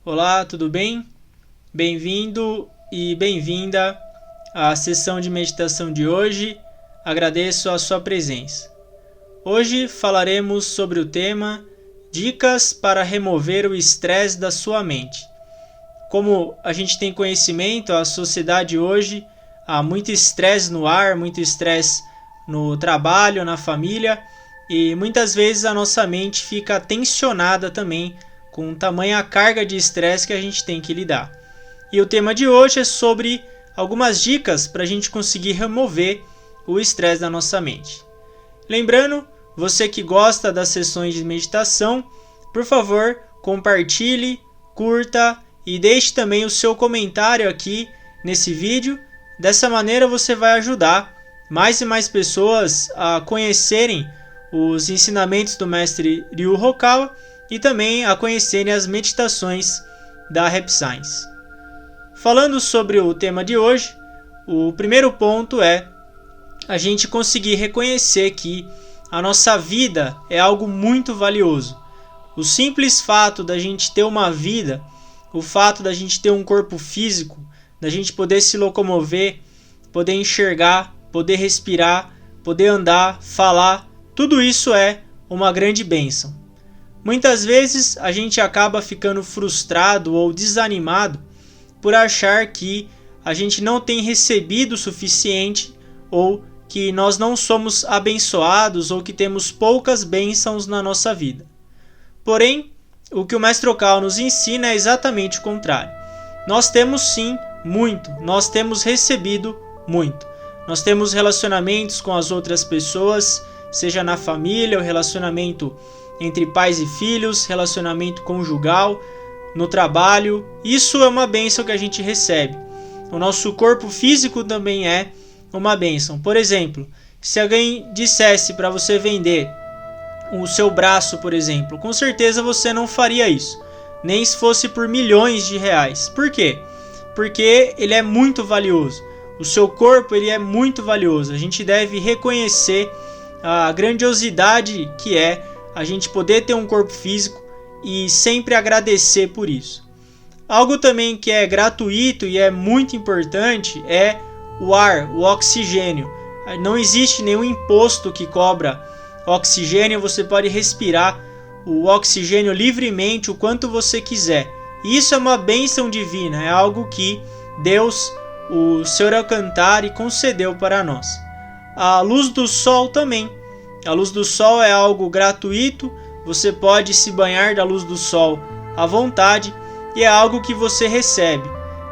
Olá, tudo bem? Bem-vindo e bem-vinda à sessão de meditação de hoje. Agradeço a sua presença. Hoje falaremos sobre o tema Dicas para remover o estresse da sua mente. Como a gente tem conhecimento, a sociedade hoje há muito estresse no ar, muito estresse no trabalho, na família, e muitas vezes a nossa mente fica tensionada também com tamanha carga de estresse que a gente tem que lidar. E o tema de hoje é sobre algumas dicas para a gente conseguir remover o estresse da nossa mente. Lembrando, você que gosta das sessões de meditação, por favor, compartilhe, curta e deixe também o seu comentário aqui nesse vídeo. Dessa maneira você vai ajudar mais e mais pessoas a conhecerem os ensinamentos do mestre Ryu Hokawa e também a conhecerem as meditações da Happy Science. Falando sobre o tema de hoje, o primeiro ponto é a gente conseguir reconhecer que a nossa vida é algo muito valioso. O simples fato da gente ter uma vida, o fato da gente ter um corpo físico, da gente poder se locomover, poder enxergar, poder respirar, poder andar, falar, tudo isso é uma grande bênção. Muitas vezes a gente acaba ficando frustrado ou desanimado por achar que a gente não tem recebido o suficiente ou que nós não somos abençoados ou que temos poucas bênçãos na nossa vida. Porém, o que o Mestre Hokawa nos ensina é exatamente o contrário. Nós temos sim muito, nós temos recebido muito. Nós temos relacionamentos com as outras pessoas, seja na família, o relacionamento entre pais e filhos, relacionamento conjugal, no trabalho. Isso é uma bênção que a gente recebe. O nosso corpo físico também é uma bênção. Por exemplo, se alguém dissesse para você vender o seu braço, por exemplo, com certeza você não faria isso, nem se fosse por milhões de reais. Por quê? Porque ele é muito valioso. O seu corpo ele é muito valioso. A gente deve reconhecer a grandiosidade que é a gente poder ter um corpo físico e sempre agradecer por isso. Algo também que é gratuito e é muito importante é o ar, o oxigênio. Não existe nenhum imposto que cobra oxigênio, você pode respirar o oxigênio livremente o quanto você quiser. Isso é uma bênção divina, é algo que Deus, o Senhor Alcantara, concedeu para nós. A luz do sol também. A luz do sol é algo gratuito, você pode se banhar da luz do sol à vontade e é algo que você recebe.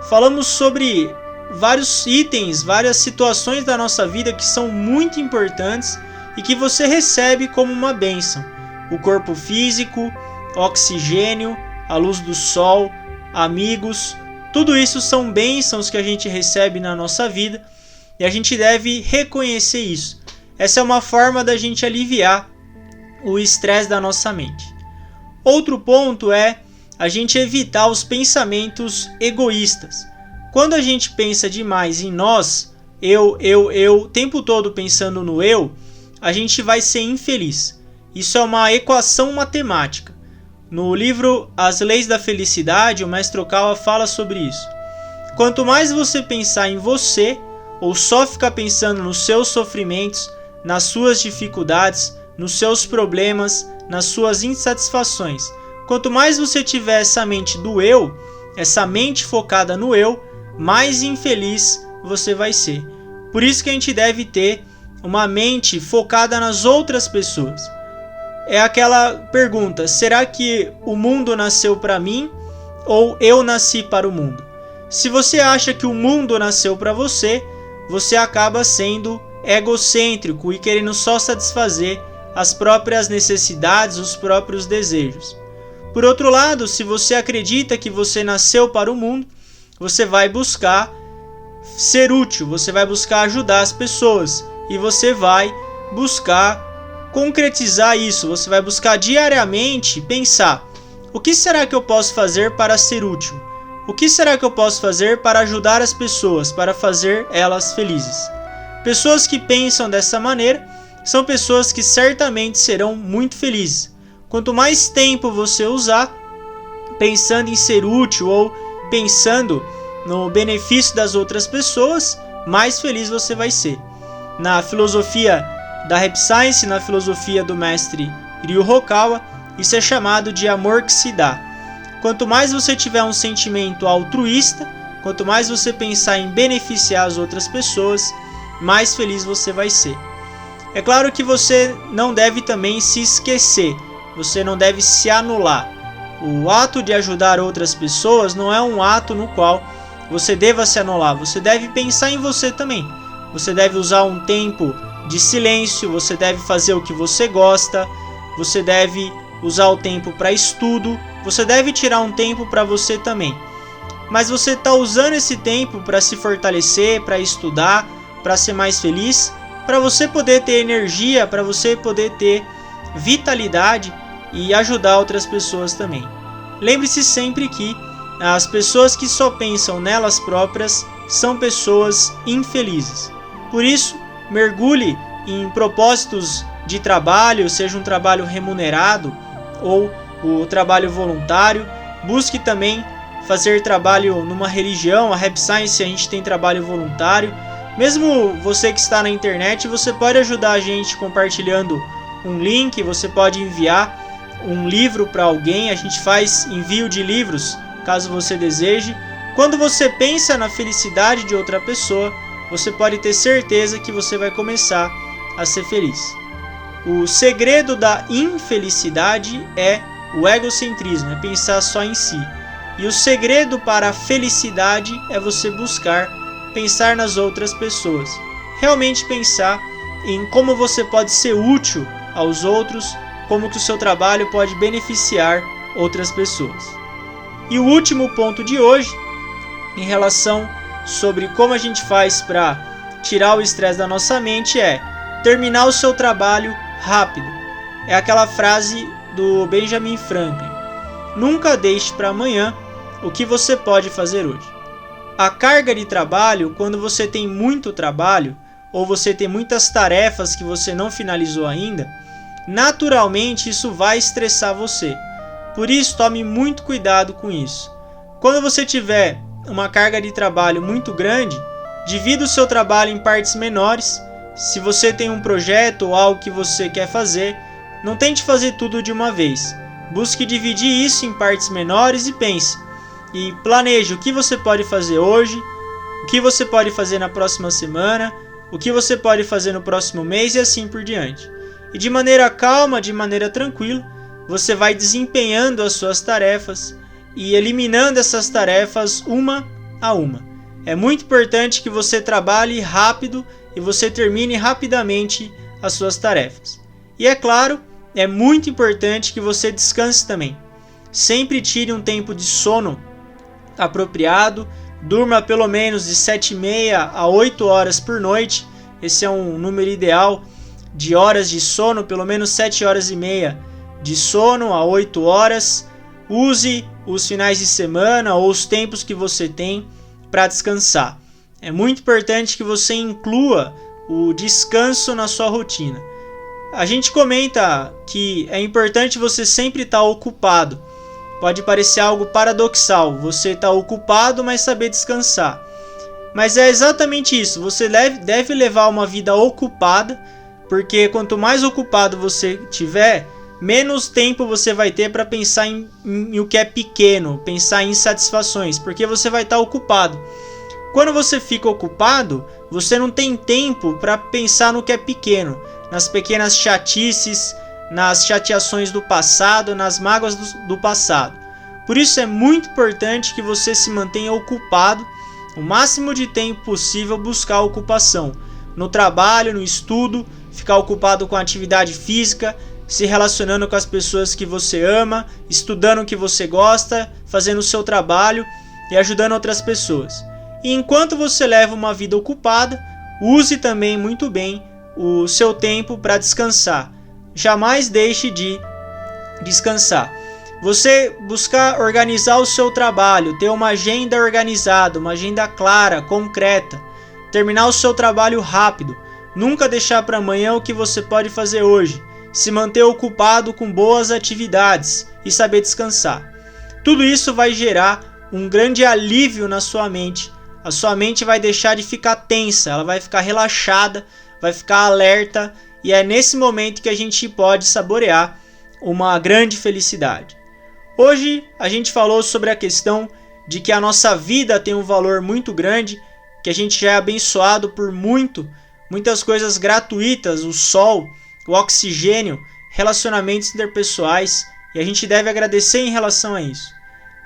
Falamos sobre vários itens, várias situações da nossa vida que são muito importantes e que você recebe como uma bênção. O corpo físico, oxigênio, a luz do sol, amigos, tudo isso são bênçãos que a gente recebe na nossa vida e a gente deve reconhecer isso. Essa é uma forma da gente aliviar o estresse da nossa mente. Outro ponto é a gente evitar os pensamentos egoístas. Quando a gente pensa demais em nós, eu, o tempo todo pensando no eu, a gente vai ser infeliz. Isso é uma equação matemática. No livro As Leis da Felicidade, o Mestre Hokawa fala sobre isso. Quanto mais você pensar em você, ou só ficar pensando nos seus sofrimentos, nas suas dificuldades, nos seus problemas, nas suas insatisfações. Quanto mais você tiver essa mente do eu, essa mente focada no eu, mais infeliz você vai ser. Por isso que a gente deve ter uma mente focada nas outras pessoas. É aquela pergunta, será que o mundo nasceu para mim ou eu nasci para o mundo? Se você acha que o mundo nasceu para você, você acaba sendo egocêntrico e querendo só satisfazer as próprias necessidades, os próprios desejos. Por outro lado, se você acredita que você nasceu para o mundo, você vai buscar ser útil, você vai buscar ajudar as pessoas e você vai buscar concretizar isso, você vai buscar diariamente pensar: o que será que eu posso fazer para ser útil? O que será que eu posso fazer para ajudar as pessoas, para fazer elas felizes? Pessoas que pensam dessa maneira são pessoas que certamente serão muito felizes. Quanto mais tempo você usar pensando em ser útil ou pensando no benefício das outras pessoas, mais feliz você vai ser. Na filosofia da Rap Science, na filosofia do mestre Ryu Hokawa, isso é chamado de amor que se dá. Quanto mais você tiver um sentimento altruísta, quanto mais você pensar em beneficiar as outras pessoas, mais feliz você vai ser. É claro que você não deve também se esquecer, você não deve se anular. O ato de ajudar outras pessoas não é um ato no qual você deva se anular, você deve pensar em você também. Você deve usar um tempo de silêncio, você deve fazer o que você gosta, você deve usar o tempo para estudo, você deve tirar um tempo para você também. Mas você está usando esse tempo para se fortalecer, para estudar, para ser mais feliz, para você poder ter energia, para você poder ter vitalidade e ajudar outras pessoas também. Lembre-se sempre que as pessoas que só pensam nelas próprias são pessoas infelizes. Por isso, mergulhe em propósitos de trabalho, seja um trabalho remunerado ou o trabalho voluntário. Busque também fazer trabalho numa religião. A Rap Science a gente tem trabalho voluntário. Mesmo você que está na internet, você pode ajudar a gente compartilhando um link, você pode enviar um livro para alguém, a gente faz envio de livros, caso você deseje. Quando você pensa na felicidade de outra pessoa, você pode ter certeza que você vai começar a ser feliz. O segredo da infelicidade é o egocentrismo, é pensar só em si. E o segredo para a felicidade é você buscar pensar nas outras pessoas. Realmente pensar em como você pode ser útil aos outros, como que o seu trabalho pode beneficiar outras pessoas. E o último ponto de hoje, em relação sobre como a gente faz para tirar o estresse da nossa mente, é terminar o seu trabalho rápido. É aquela frase do Benjamin Franklin: nunca deixe para amanhã o que você pode fazer hoje. A carga de trabalho, quando você tem muito trabalho ou você tem muitas tarefas que você não finalizou ainda, naturalmente isso vai estressar você. Por isso, tome muito cuidado com isso. Quando você tiver uma carga de trabalho muito grande, divida o seu trabalho em partes menores. Se você tem um projeto ou algo que você quer fazer, não tente fazer tudo de uma vez. Busque dividir isso em partes menores e pense. E planeje o que você pode fazer hoje, o que você pode fazer na próxima semana, o que você pode fazer no próximo mês e assim por diante. E de maneira calma, de maneira tranquila, você vai desempenhando as suas tarefas e eliminando essas tarefas uma a uma. É muito importante que você trabalhe rápido e você termine rapidamente as suas tarefas. E é claro, é muito importante que você descanse também. Sempre tire um tempo de sono apropriado, durma pelo menos de 7,5 a 8 horas por noite. Esse é um número ideal de horas de sono, pelo menos 7,5 horas de sono a 8 horas. Use os finais de semana ou os tempos que você tem para descansar. É muito importante que você inclua o descanso na sua rotina. A gente comenta que é importante você sempre estar ocupado. Pode parecer algo paradoxal, você está ocupado, mas saber descansar. Mas é exatamente isso, você deve levar uma vida ocupada, porque quanto mais ocupado você tiver, menos tempo você vai ter para pensar em o que é pequeno, pensar em insatisfações, porque você vai estar ocupado. Quando você fica ocupado, você não tem tempo para pensar no que é pequeno, nas pequenas chatices, nas chateações do passado, nas mágoas do passado. Por isso é muito importante que você se mantenha ocupado, o máximo de tempo possível buscar ocupação. No trabalho, no estudo, ficar ocupado com a atividade física, se relacionando com as pessoas que você ama, estudando o que você gosta, fazendo o seu trabalho e ajudando outras pessoas. E enquanto você leva uma vida ocupada, use também muito bem o seu tempo para descansar. Jamais deixe de descansar. Você buscar organizar o seu trabalho, ter uma agenda organizada, uma agenda clara, concreta. Terminar o seu trabalho rápido. Nunca deixar para amanhã o que você pode fazer hoje. Se manter ocupado com boas atividades e saber descansar. tudo isso vai gerar um grande alívio na sua mente. A sua mente vai deixar de ficar tensa, ela vai ficar relaxada, vai ficar alerta, e é nesse momento que a gente pode saborear uma grande felicidade. Hoje a gente falou sobre a questão de que a nossa vida tem um valor muito grande, que a gente já é abençoado por muitas coisas gratuitas, o sol, o oxigênio, relacionamentos interpessoais, e a gente deve agradecer em relação a isso.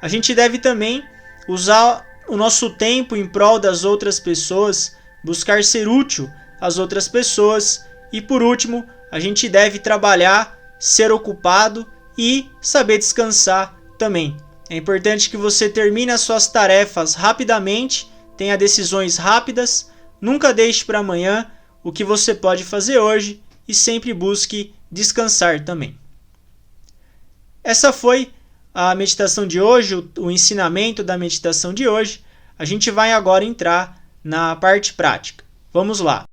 A gente deve também usar o nosso tempo em prol das outras pessoas, buscar ser útil às outras pessoas, e por último, a gente deve trabalhar, ser ocupado e saber descansar também. É importante que você termine as suas tarefas rapidamente, tenha decisões rápidas, nunca deixe para amanhã o que você pode fazer hoje e sempre busque descansar também. Essa foi a meditação de hoje, o ensinamento da meditação de hoje. A gente vai agora entrar na parte prática. Vamos lá.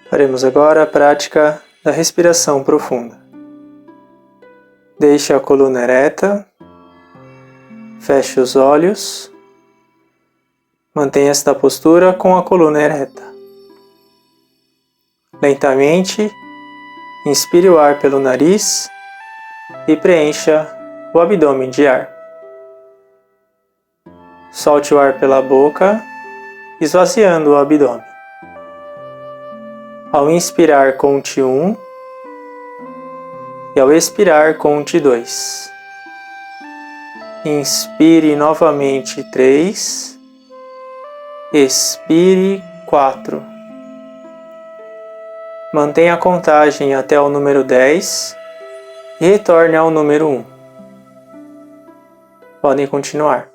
Faremos agora a prática da respiração profunda. Deixe a coluna ereta, feche os olhos, mantenha esta postura com a coluna ereta. Lentamente, inspire o ar pelo nariz e preencha o abdômen de ar. Solte o ar pela boca, esvaziando o abdômen. Ao inspirar, conte 1 e ao expirar, conte 2. Inspire novamente 3, expire 4. Mantenha a contagem até o número 10 e retorne ao número 1. Podem continuar.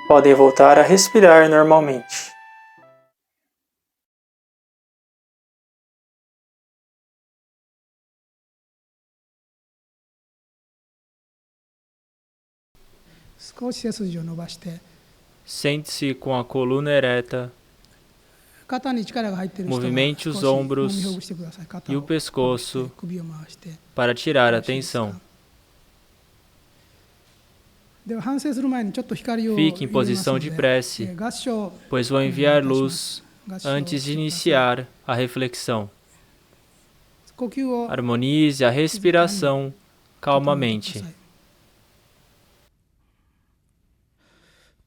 podem voltar a respirar normalmente. Sente-se com a coluna ereta, movimente os ombros e o pescoço para tirar a tensão. Fique em posição de prece, pois vou enviar luz antes de iniciar a reflexão. Harmonize a respiração calmamente.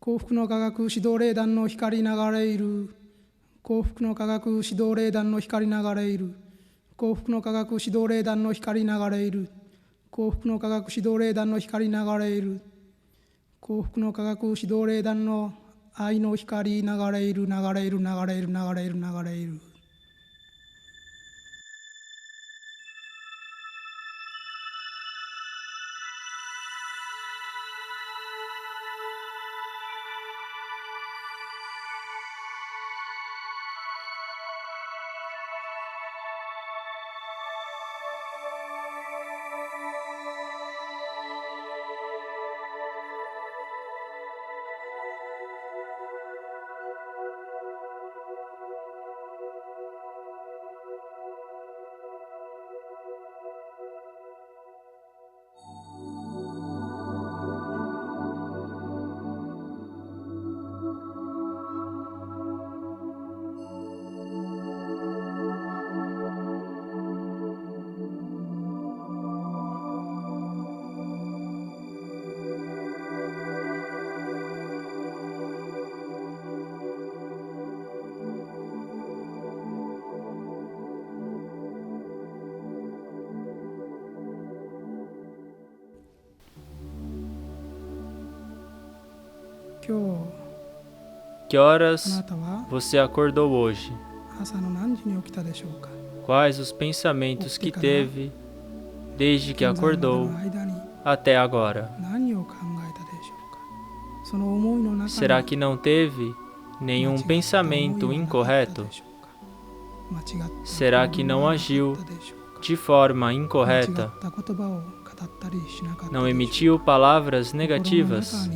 幸福の科学指導霊団の光流れいる。幸福の科学指導霊団の光流れいる。幸福の科学指導霊団の光流れいる。幸福の科学指導霊団の光流れいる。幸福の科学指導霊団の愛の光流れいる、流れいる、流れいる、流れいる、流れいる。Que horas você acordou hoje? Quais os pensamentos que teve desde que acordou até agora? Será que não teve nenhum pensamento incorreto? Será que não agiu de forma incorreta? Não emitiu palavras negativas?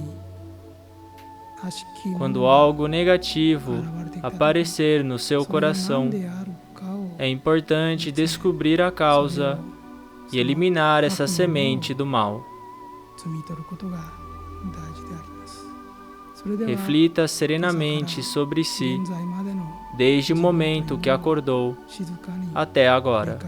Quando algo negativo aparecer no seu coração, é importante descobrir a causa e eliminar essa semente do mal. Reflita serenamente sobre si, desde o momento que acordou até agora.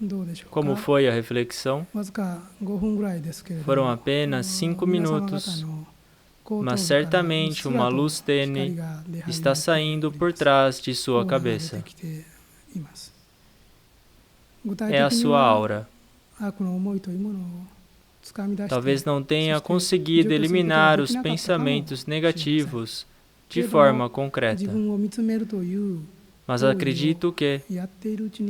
どうでしょうか。 Como foi a reflexão? わずか5分ぐらいですけれども、 Foram apenas 5 minutos, mas certamente uma luz tênue está saindo por trás de sua cabeça. É a sua aura. Talvez não tenha conseguido eliminar os pensamentos negativos de forma concreta, mas acredito que,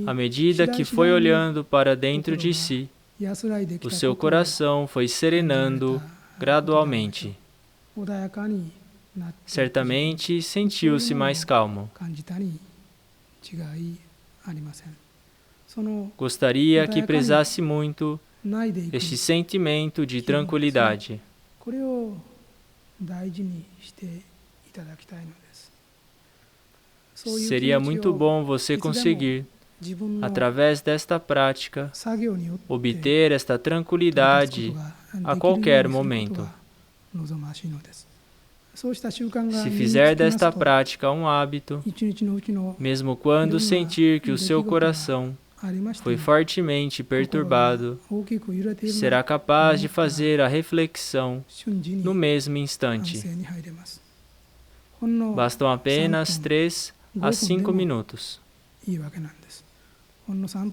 à medida que foi olhando para dentro de si, o seu coração foi serenando gradualmente. Certamente sentiu-se mais calmo. Gostaria que prezasse muito este sentimento de tranquilidade. Seria muito bom você conseguir, através desta prática, obter esta tranquilidade a qualquer momento. Se fizer desta prática um hábito, mesmo quando sentir que o seu coração foi fortemente perturbado, será capaz de fazer a reflexão no mesmo instante. Bastam apenas 3 a 5 minutos.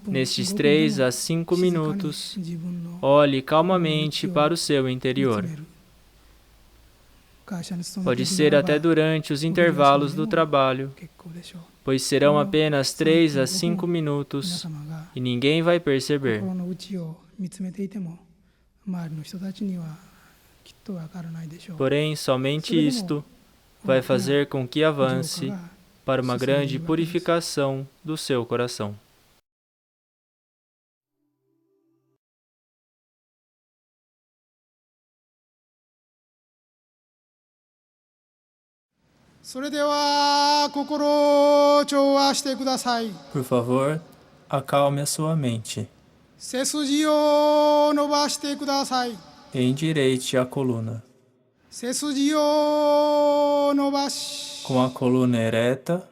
Nestes 3 a 5 minutos, olhe calmamente para o seu interior. Pode ser até durante os intervalos do trabalho, pois serão apenas 3 a 5 minutos e ninguém vai perceber. Porém, somente isto vai fazer com que avance para uma grande purificação do seu coração. Por favor, acalme a sua mente. Endireite a coluna. Com a coluna ereta,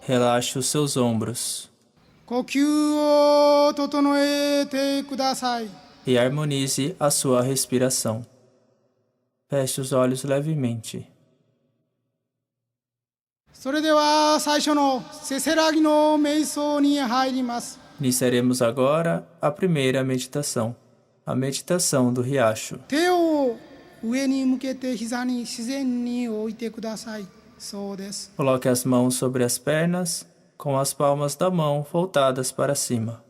relaxe os seus ombros e harmonize a sua respiração. Feche os olhos levemente. Iniciaremos agora a primeira meditação, a meditação do riacho. Coloque as mãos sobre as pernas, com as palmas da mão voltadas para cima.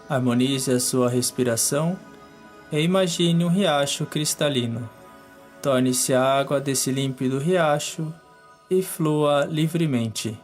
Harmonize a sua respiração e imagine um riacho cristalino. Torne-se a água desse límpido riacho e flua livremente.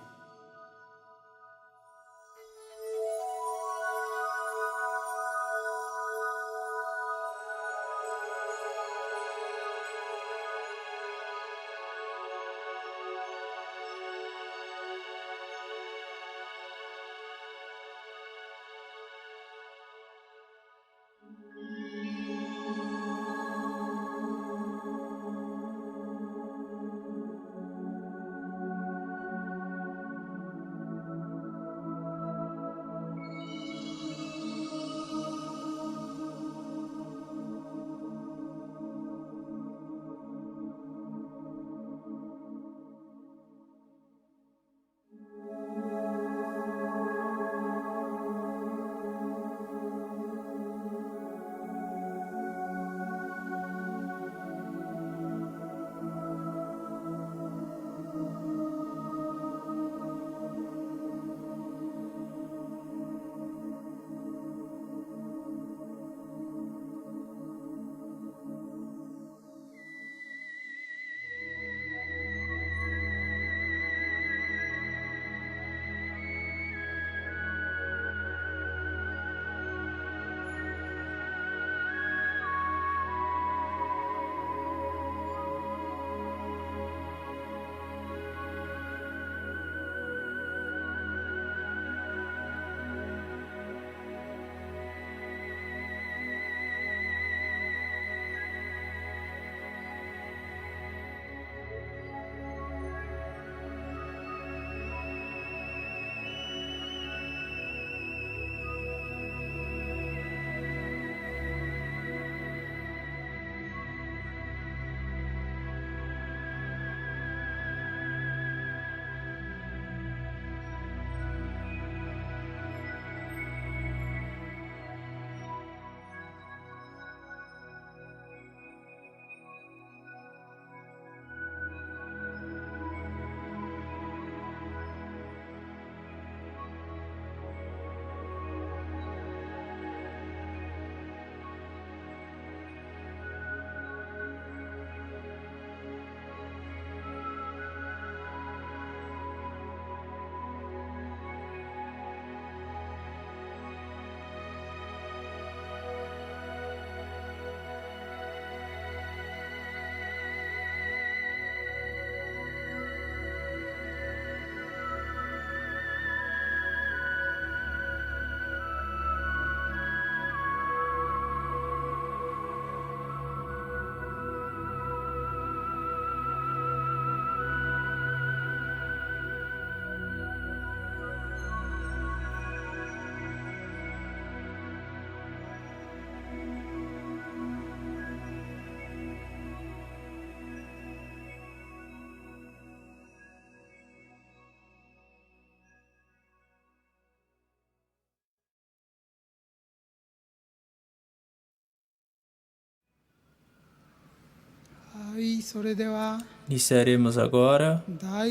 それでは Iniciaremos agora 第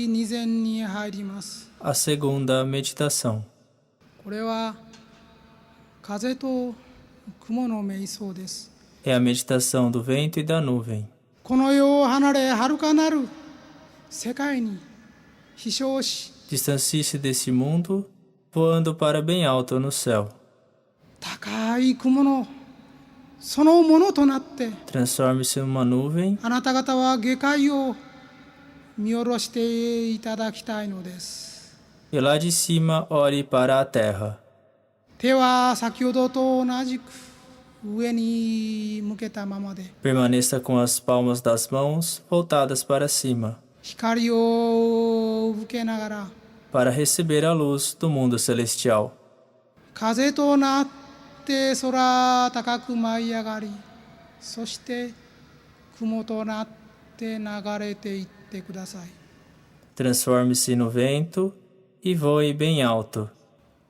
2禅に入ります。 a segunda meditação. これは風と雲の瞑想です。 É a meditação do vento e da nuvem. この世を離れ遥かなる世界に飛翔し、 Distancie-se desse mundo, voando para bem alto no céu. 高い雲のそのものとなって、 Transforme-se numa nuvem あなた方は下界を見下ろしていただきたいのです。 e lá de cima olhe para a terra. 手は先ほどと同じく上に向けたままで、 Permaneça com as palmas das mãos voltadas para cima, 光を受けながら para receber a luz do mundo celestial. 風となって空高く舞い上がり、そして雲となって流れていってください。 Transforme-se no vento e voe bem alto.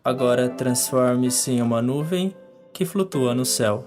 Agora transforme-se em uma nuvem que flutua no céu.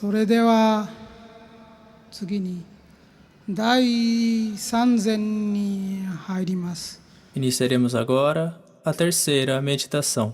それでは次に第三禅に入ります。 Iniciaremos agora a terceira meditação.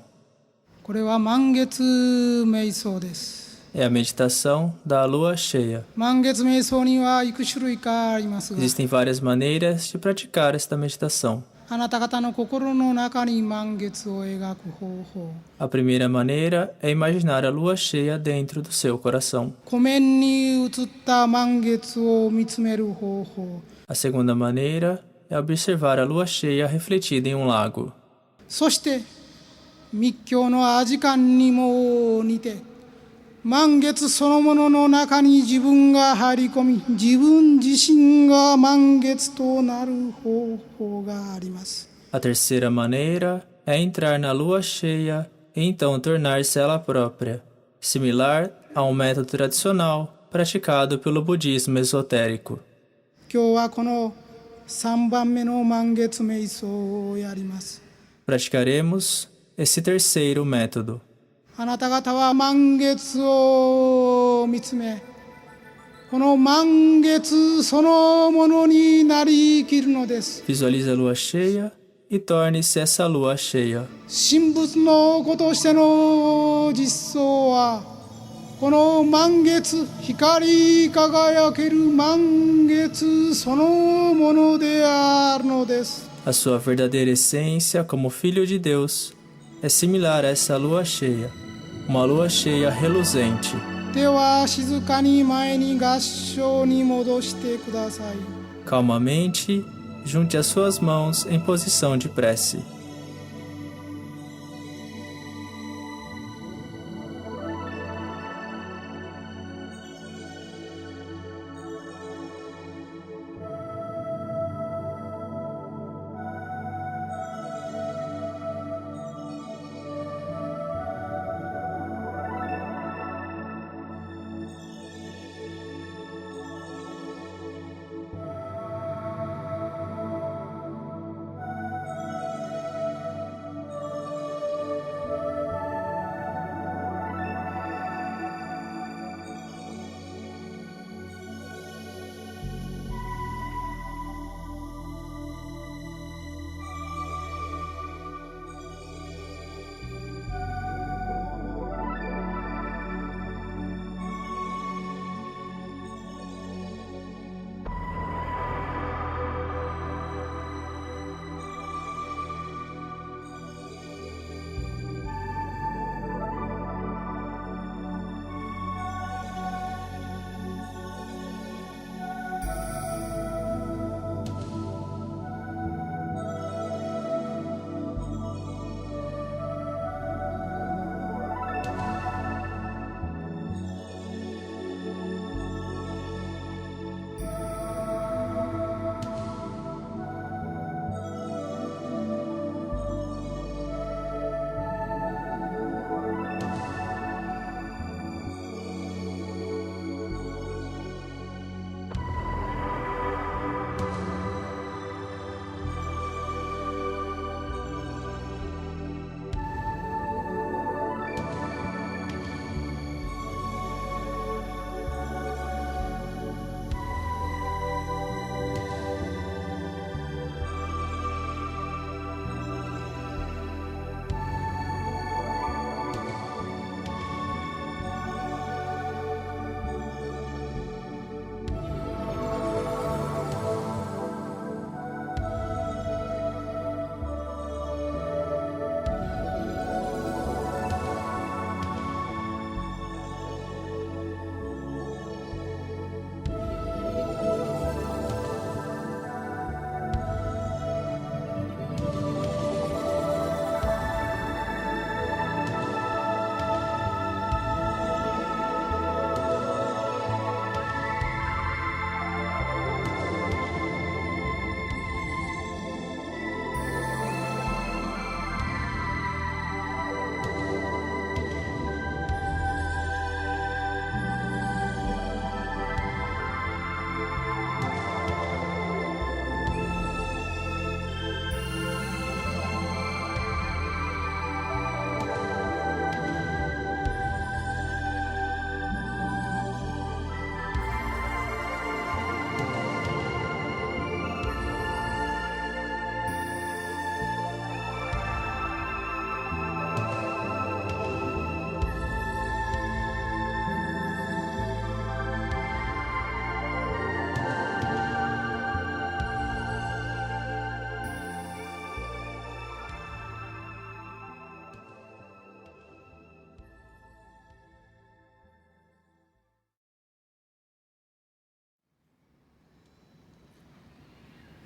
これは満月瞑想です。 É a meditação da lua cheia. 満月瞑想にはいく種類かありますが、 Existem várias maneiras de praticar esta meditação. あなた方の心の中に満月を描く方法、 A primeira maneira é imaginar a lua cheia dentro do seu coração. 湖面に映った満月を見つめる方法、 A segunda maneira é observar a lua cheia refletida em um lago. そして密教の阿字観にも似て満月そのものの中に自分が入り込み、自分自身が満月となる方法があります。 A terceira maneira é entrar na lua cheia e então tornar-se ela própria, similar a um método tradicional praticado pelo budismo esotérico. 今日はこの3番目の満月瞑想をやります。 Praticaremos esse terceiro método. あなた方は満月を見つめ、この満月そのものになりきるのです。 Visualize a lua cheia e torne-se essa lua cheia. 神仏の子としての実相は、この満月、光り輝ける満月そのものであるのです。 A sua verdadeira essência como filho de Deus é similar a essa lua cheia, uma lua cheia reluzente. では静かに前に合掌に戻してください。 Calmamente, junte as suas mãos em posição de prece.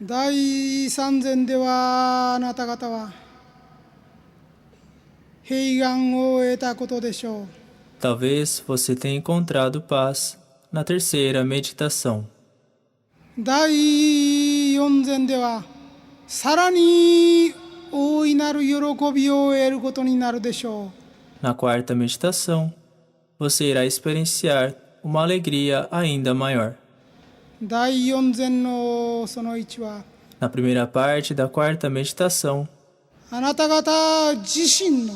第三善ではあなた方は平安を得たことでしょう。 Talvez você tenha encontrado paz na terceira meditação. 第四善ではさらに大いなる喜びを得ることになるでしょう。 Na quarta meditação, você irá experienciar uma alegria ainda maior. 第四善のその1は Na primeira parte da quarta meditação, あなた方自身の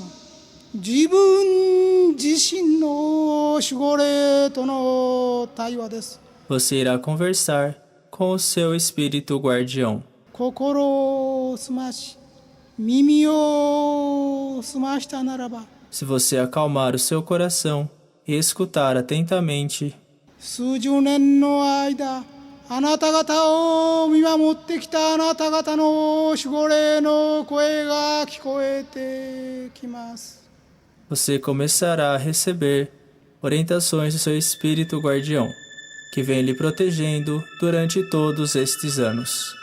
自分自身の守護霊との対話です。 você irá conversar com o seu espírito guardião. 心を澄まし耳を澄ましたならば Se você acalmar o seu coração e escutar atentamente, 数十年の間あなた方を見守ってきたあなた方の守護霊の声が聞こえてきます。 você começará a receber orientações do seu espírito guardião, que vem lhe protegendo durante todos estes anos.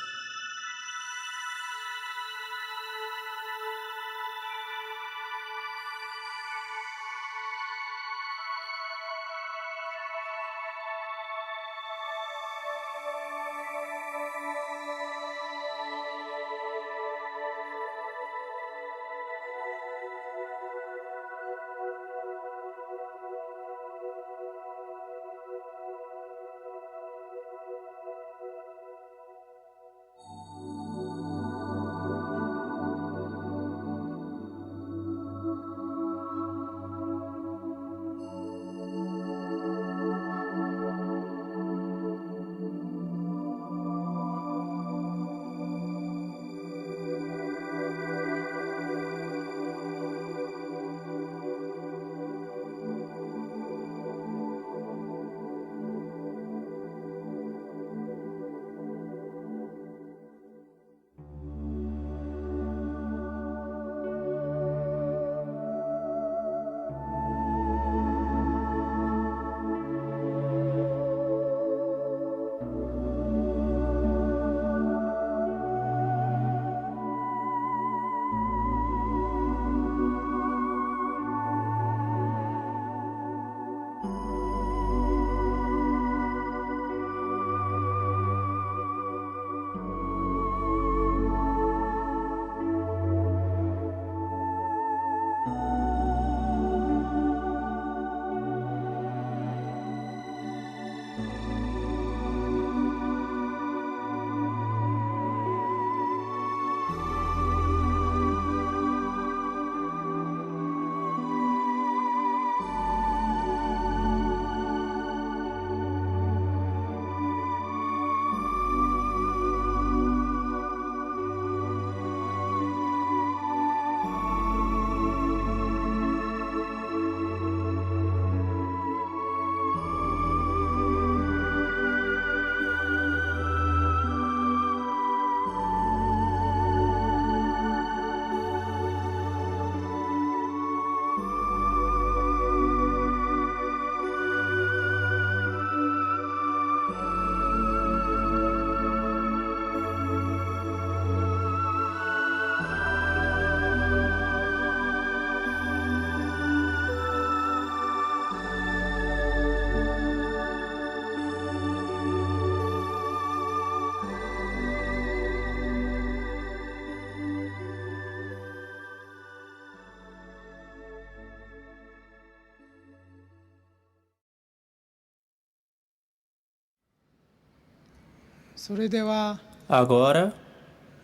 それでは Agora,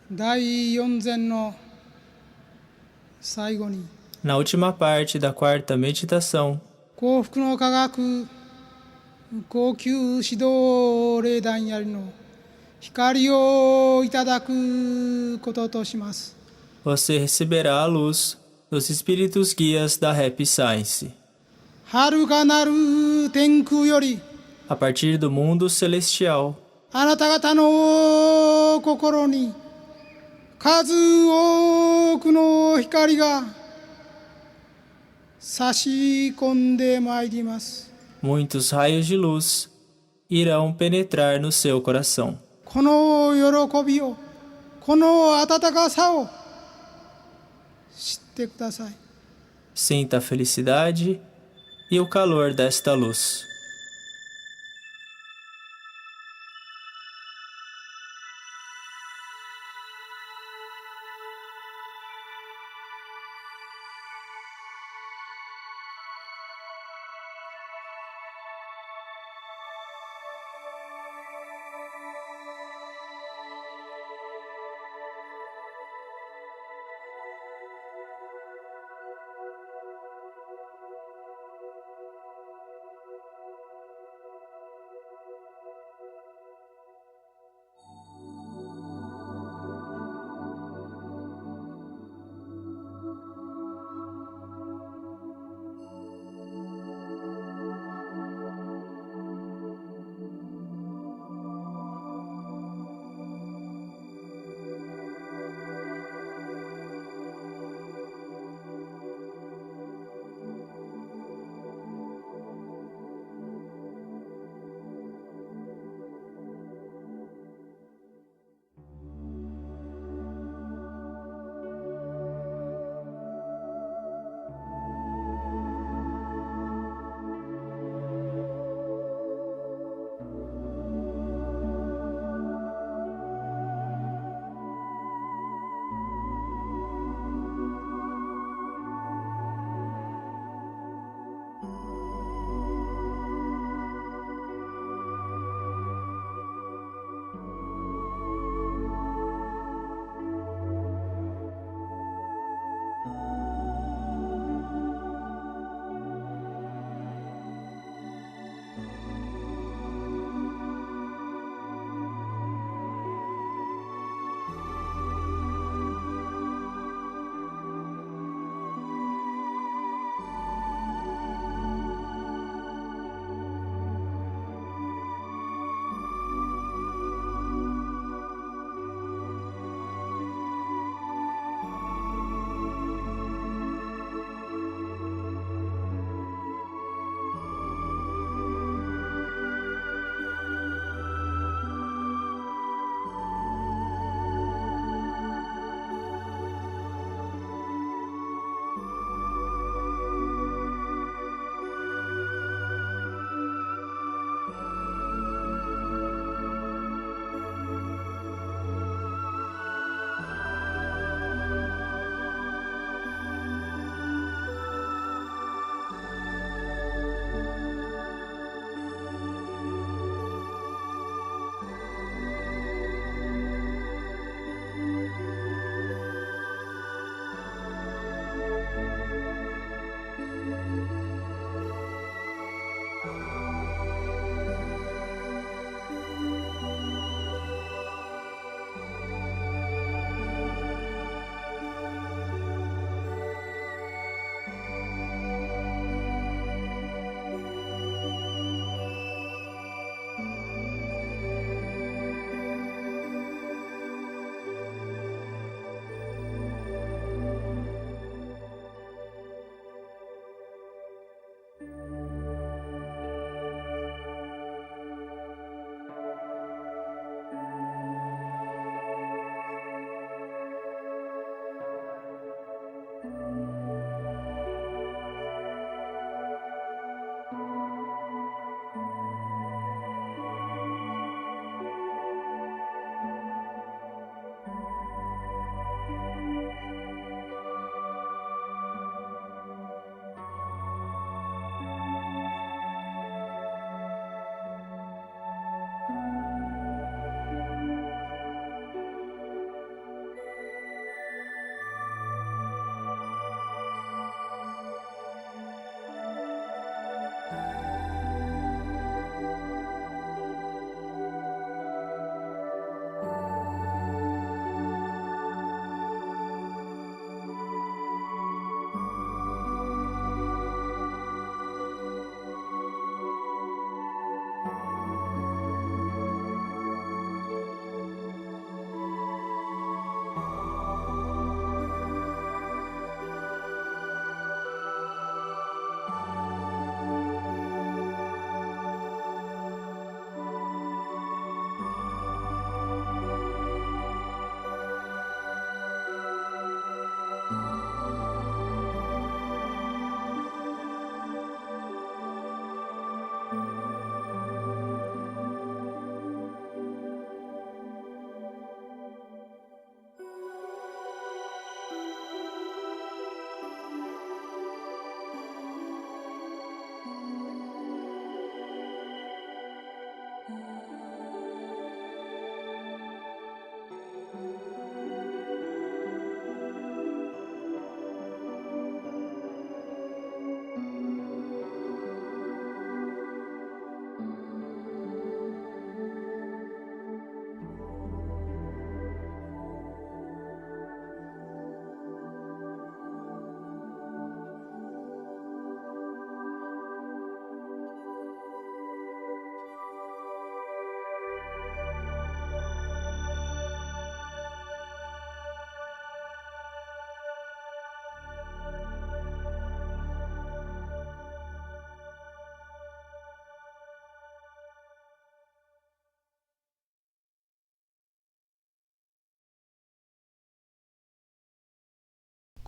第四善の最後に na última parte da quarta meditação, 幸福の科学高級指導霊団やりの光をいただくこととします。 você receberá a luz dos espíritos guias da Happy Science. 遥かなる天空より A partir do mundo celestial, あなた方の心に数多くの光が差し込んでまいります。 muitos raios de luz irão penetrar no seu coração. この喜びを、この温かさを知ってください。 Sinta a felicidade e o calor desta luz.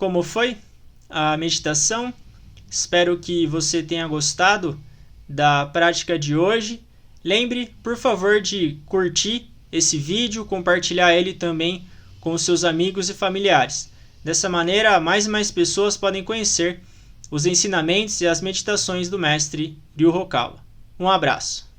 como foi a meditação? Espero que você tenha gostado da prática de hoje. Lembre, por favor, de curtir esse vídeo, compartilhar ele também com seus amigos e familiares. Dessa maneira, mais e mais pessoas podem conhecer os ensinamentos e as meditações do mestre Ryu Hokawa. Um abraço.